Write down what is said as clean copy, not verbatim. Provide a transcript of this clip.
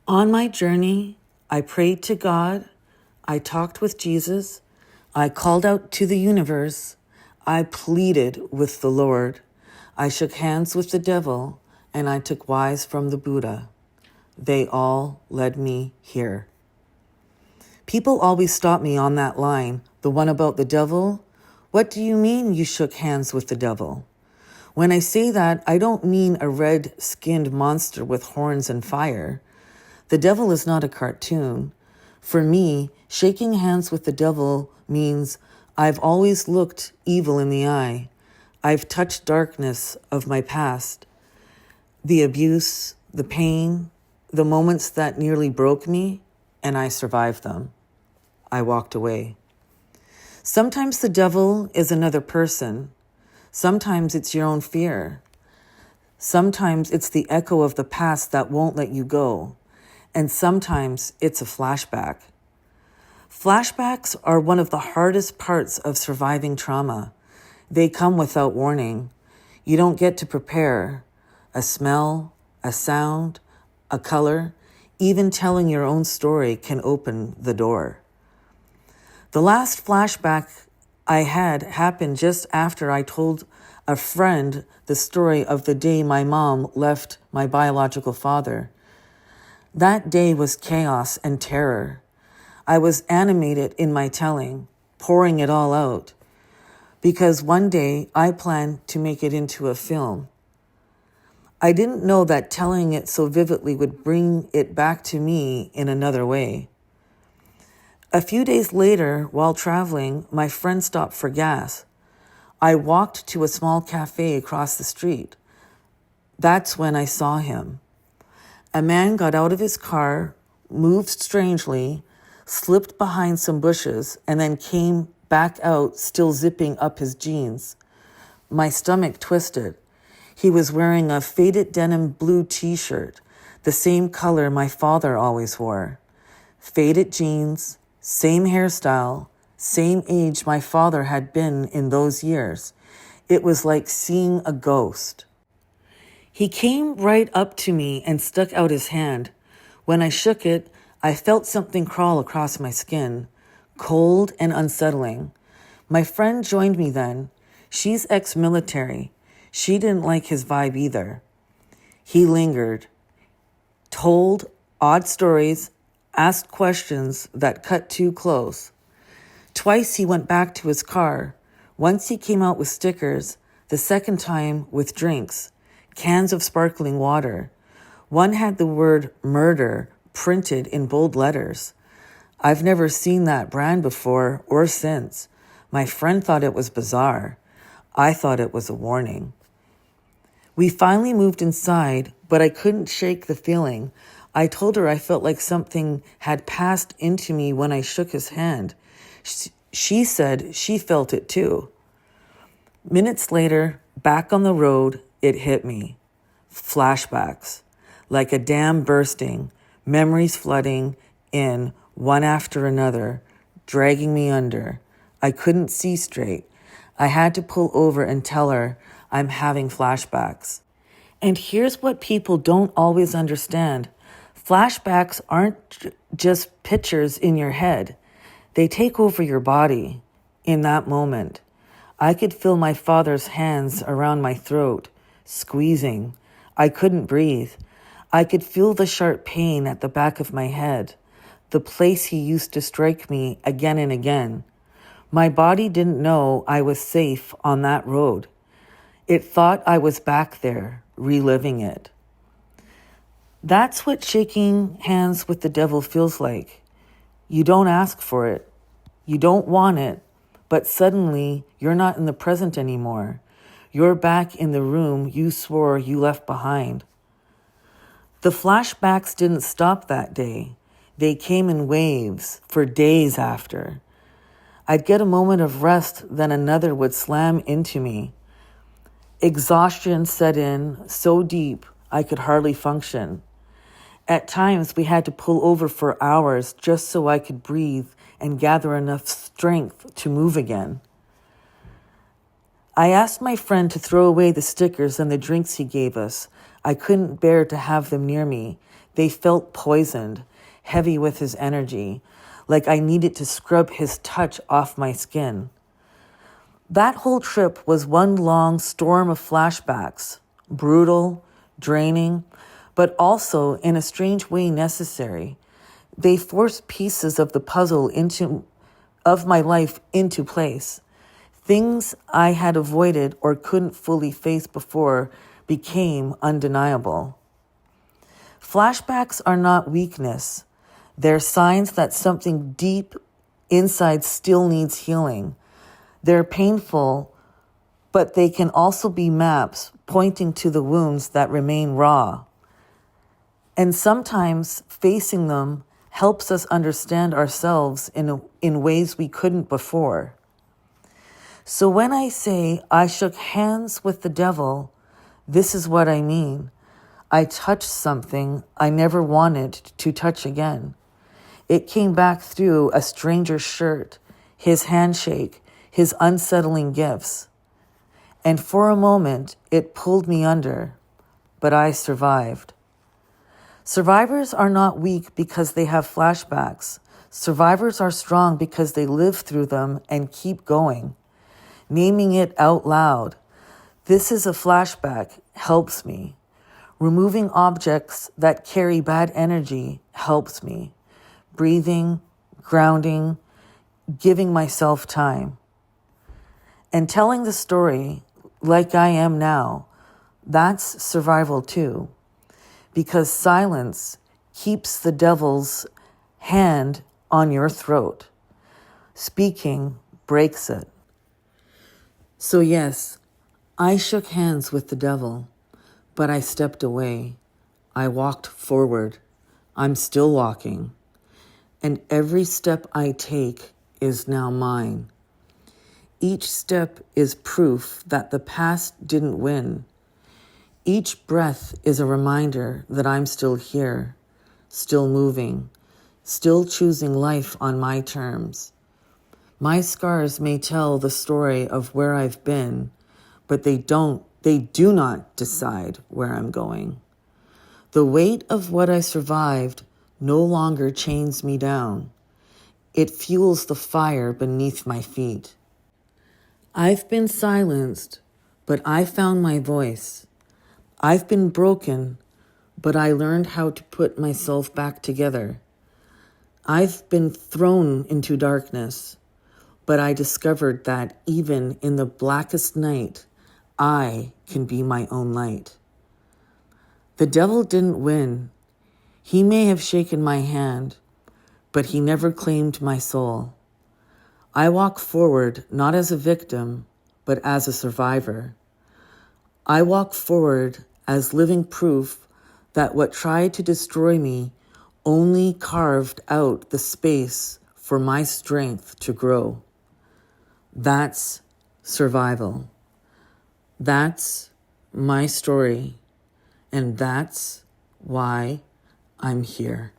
On my journey, I prayed to God, I talked with Jesus, I called out to the universe, I pleaded with the Lord, I shook hands with the devil, and I took wise from the Buddha. They all led me here. People always stop me on that line, the one about the devil. What do you mean you shook hands with the devil? When I say that, I don't mean a red-skinned monster with horns and fire. The devil is not a cartoon. For me, shaking hands with the devil means I've always looked evil in the eye. I've touched darkness of my past, the abuse, the pain, the moments that nearly broke me, and I survived them. I walked away. Sometimes the devil is another person. Sometimes it's your own fear. Sometimes it's the echo of the past that won't let you go. And sometimes it's a flashback. Flashbacks are one of the hardest parts of surviving trauma. They come without warning. You don't get to prepare. A smell, a sound, a color, even telling your own story can open the door. The last flashback I had happened just after I told a friend the story of the day my mom left my biological father. That day was chaos and terror. I was animated in my telling, pouring it all out, because one day I planned to make it into a film. I didn't know that telling it so vividly would bring it back to me in another way. A few days later, while traveling, my friend stopped for gas. I walked to a small cafe across the street. That's when I saw him. A man got out of his car, moved strangely, slipped behind some bushes, and then came back out, still zipping up his jeans. My stomach twisted. He was wearing a faded denim blue t-shirt, the same color my father always wore. Faded jeans, same hairstyle, same age my father had been in those years. It was like seeing a ghost. He came right up to me and stuck out his hand. When I shook it, I felt something crawl across my skin, cold and unsettling. My friend joined me then. She's ex-military. She didn't like his vibe either. He lingered, told odd stories, asked questions that cut too close. Twice he went back to his car. Once he came out with stickers, the second time with drinks, cans of sparkling water. One had the word murder printed in bold letters. I've never seen that brand before or since. My friend thought it was bizarre. I thought it was a warning. We finally moved inside, but I couldn't shake the feeling. I told her I felt like something had passed into me when I shook his hand. She said she felt it too. Minutes later, back on the road, it hit me. Flashbacks, like a dam bursting, memories flooding in one after another, dragging me under. I couldn't see straight. I had to pull over and tell her I'm having flashbacks. And here's what people don't always understand. Flashbacks aren't just pictures in your head. They take over your body in that moment. I could feel my father's hands around my throat, squeezing. I couldn't breathe. I could feel the sharp pain at the back of my head, the place he used to strike me again and again. My body didn't know I was safe on that road. It thought I was back there, reliving it. That's what shaking hands with the devil feels like. You don't ask for it. You don't want it, but suddenly you're not in the present anymore. You're back in the room you swore you left behind. The flashbacks didn't stop that day. They came in waves for days after. I'd get a moment of rest, then another would slam into me. Exhaustion set in so deep I could hardly function. At times, we had to pull over for hours just so I could breathe and gather enough strength to move again. I asked my friend to throw away the stickers and the drinks he gave us. I couldn't bear to have them near me. They felt poisoned, heavy with his energy, like I needed to scrub his touch off my skin. That whole trip was one long storm of flashbacks, brutal, draining, but also in a strange way necessary. They forced pieces of the puzzle of my life into place. Things I had avoided or couldn't fully face before became undeniable. Flashbacks are not weakness. They're signs that something deep inside still needs healing. They're painful, but they can also be maps pointing to the wounds that remain raw. And sometimes facing them helps us understand ourselves in ways we couldn't before. So when I say I shook hands with the devil, this is what I mean. I touched something I never wanted to touch again. It came back through a stranger's shirt, his handshake, his unsettling gifts. And for a moment, it pulled me under, but I survived. Survivors are not weak because they have flashbacks. Survivors are strong because they live through them and keep going. Naming it out loud, this is a flashback, helps me. Removing objects that carry bad energy helps me. Breathing, grounding, giving myself time. And telling the story like I am now, that's survival too. Because silence keeps the devil's hand on your throat. Speaking breaks it. So yes, I shook hands with the devil, but I stepped away. I walked forward. I'm still walking. And every step I take is now mine. Each step is proof that the past didn't win. Each breath is a reminder that I'm still here, still moving, still choosing life on my terms. My scars may tell the story of where I've been, but they do not decide where I'm going. The weight of what I survived no longer chains me down. It fuels the fire beneath my feet. I've been silenced, but I found my voice. I've been broken, but I learned how to put myself back together. I've been thrown into darkness, but I discovered that even in the blackest night, I can be my own light. The devil didn't win. He may have shaken my hand, but he never claimed my soul. I walk forward not as a victim, but as a survivor. I walk forward as living proof that what tried to destroy me only carved out the space for my strength to grow. That's survival. That's my story, and that's why I'm here.